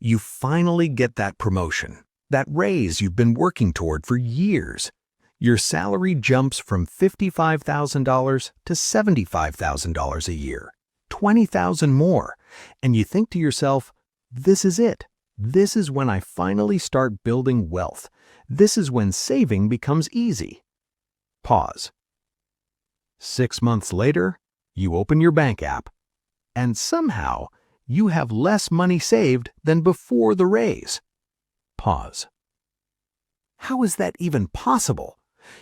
You finally get that promotion, that raise you've been working toward for years. Your salary jumps from $55,000 to $75,000 a year, $20,000 more, and you think to yourself, this is it. This is when I finally start building wealth. This is when saving becomes easy. Pause. 6 months later, you open your bank app, and somehow you have less money saved than before the raise. Pause. How is that even possible?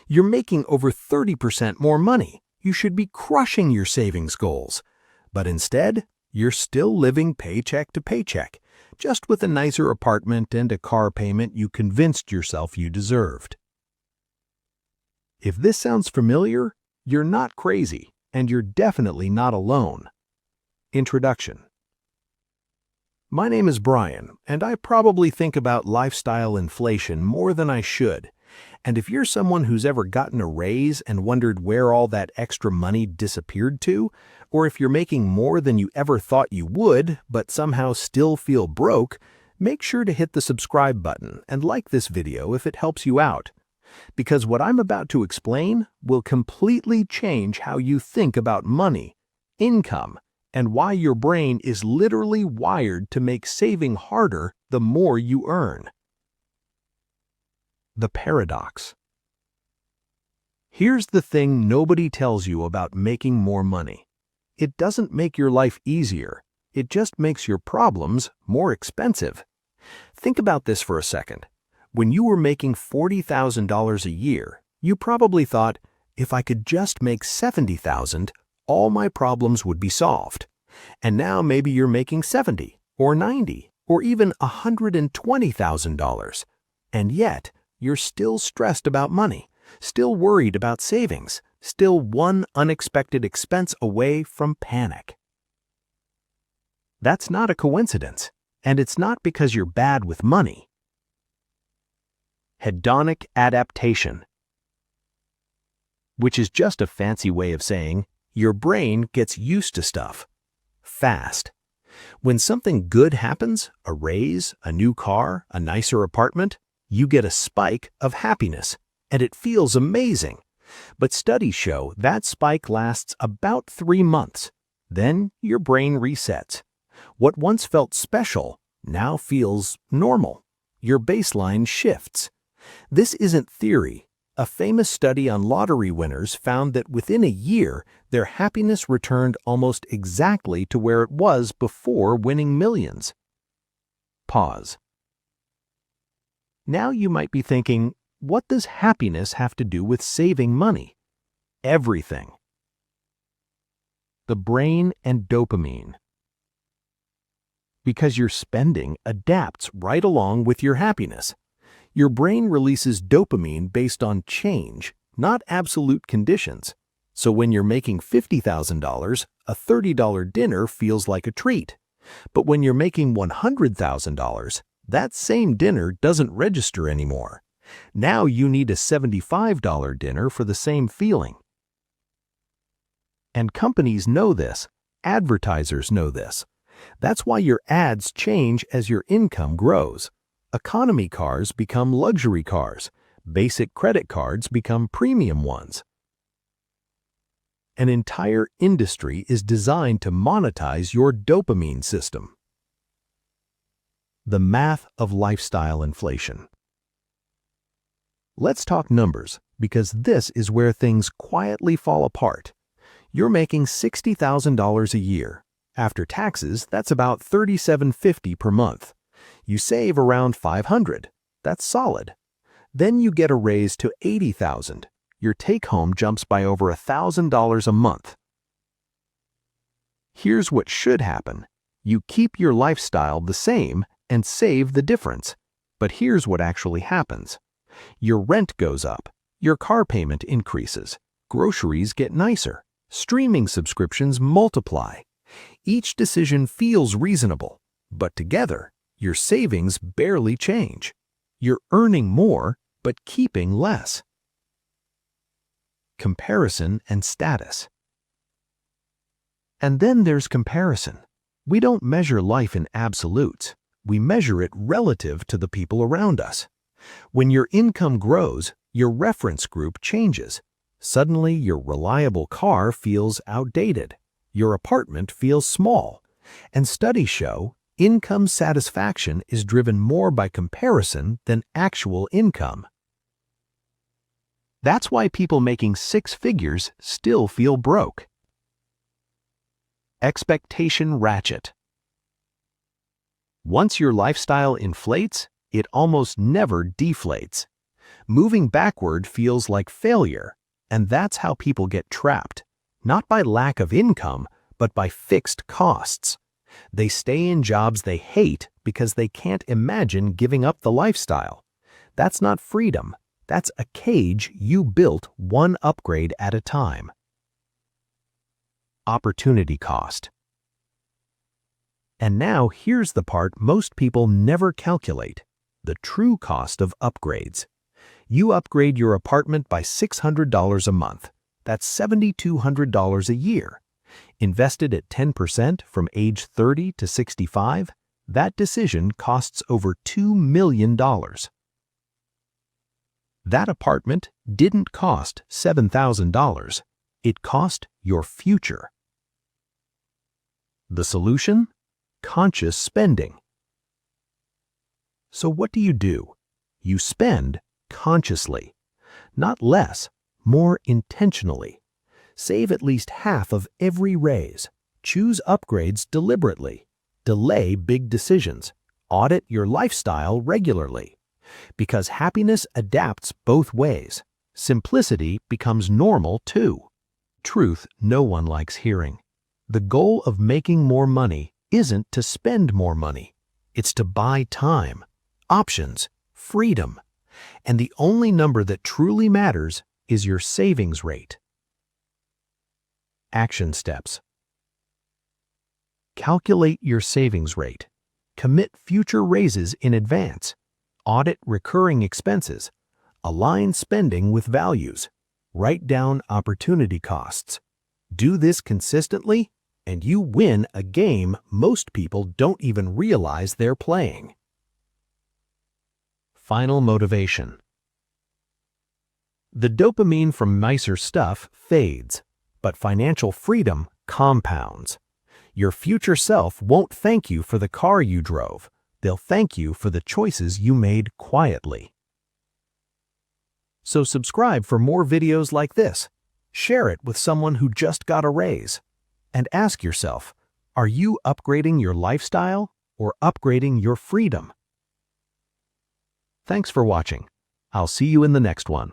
You're making over 30% more money. You should be crushing your savings goals. But instead, you're still living paycheck to paycheck, just with a nicer apartment and a car payment you convinced yourself you deserved. If this sounds familiar, you're not crazy, and you're definitely not alone. Introduction. My name is Brian, and I probably think about lifestyle inflation more than I should. And if you're someone who's ever gotten a raise and wondered where all that extra money disappeared to, or if you're making more than you ever thought you would, but somehow still feel broke, make sure to hit the subscribe button and like this video if it helps you out. Because what I'm about to explain will completely change how you think about money, income, and why your brain is literally wired to make saving harder the more you earn. The paradox. Here's the thing nobody tells you about making more money. It doesn't make your life easier. It just makes your problems more expensive. Think about this for a second. When you were making $40,000 a year, you probably thought, if I could just make $70,000, all my problems would be solved. And now maybe you're making $70,000 or $90,000 or even $120,000. And yet, you're still stressed about money, still worried about savings, still one unexpected expense away from panic. That's not a coincidence, and it's not because you're bad with money. Hedonic adaptation, which is just a fancy way of saying your brain gets used to stuff fast. When something good happens, a raise, a new car, a nicer apartment, you get a spike of happiness, and it feels amazing. But studies show that spike lasts about 3 months. Then your brain resets. What once felt special now feels normal. Your baseline shifts. This isn't theory. A famous study on lottery winners found that within a year, their happiness returned almost exactly to where it was before winning millions. Pause. Now you might be thinking, what does happiness have to do with saving money? Everything. The brain and dopamine. Because your spending adapts right along with your happiness. Your brain releases dopamine based on change, not absolute conditions. So when you're making $50,000, a $30 dinner feels like a treat. But when you're making $100,000, that same dinner doesn't register anymore. Now you need a $75 dinner for the same feeling. And companies know this. Advertisers know this. That's why your ads change as your income grows. Economy cars become luxury cars. Basic credit cards become premium ones. An entire industry is designed to monetize your dopamine system. The math of lifestyle inflation. Let's talk numbers, because this is where things quietly fall apart. You're making $60,000 a year. After taxes, that's about $3,750 per month. You save around $500. That's solid. Then you get a raise to $80,000. Your take-home jumps by over $1,000 a month. Here's what should happen. You keep your lifestyle the same and save the difference. But here's what actually happens. Your rent goes up. Your car payment increases. Groceries get nicer. Streaming subscriptions multiply. Each decision feels reasonable, but together, your savings barely change. You're earning more, but keeping less. Comparison and status. And then there's comparison. We don't measure life in absolutes. We measure it relative to the people around us. When your income grows, your reference group changes. Suddenly, your reliable car feels outdated. Your apartment feels small. And studies show income satisfaction is driven more by comparison than actual income. That's why people making six figures still feel broke. Expectation ratchet. Once your lifestyle inflates, it almost never deflates. Moving backward feels like failure, and that's how people get trapped, not by lack of income, but by fixed costs. They stay in jobs they hate because they can't imagine giving up the lifestyle. That's not freedom. That's a cage you built one upgrade at a time. Opportunity cost. And now here's the part most people never calculate: the true cost of upgrades. You upgrade your apartment by $600 a month. That's $7,200 a year. Invested at 10% from age 30 to 65, that decision costs over $2 million. That apartment didn't cost $7,000. It cost your future. The solution? Conscious spending. So what do? You spend consciously. Not less, more intentionally. Save at least half of every raise. Choose upgrades deliberately. Delay big decisions. Audit your lifestyle regularly. Because happiness adapts both ways. Simplicity becomes normal too. Truth no one likes hearing. The goal of making more money isn't to spend more money. It's to buy time, options, freedom. And the only number that truly matters is your savings rate. Action steps. Calculate your savings rate. Commit future raises in advance. Audit recurring expenses. Align spending with values. Write down opportunity costs. Do this consistently, and you win a game most people don't even realize they're playing. Final motivation. The dopamine from nicer stuff fades, but financial freedom compounds. Your future self won't thank you for the car you drove. They'll thank you for the choices you made quietly. So subscribe for more videos like this. Share it with someone who just got a raise. And ask yourself, are you upgrading your lifestyle or upgrading your freedom? Thanks for watching. I'll see you in the next one.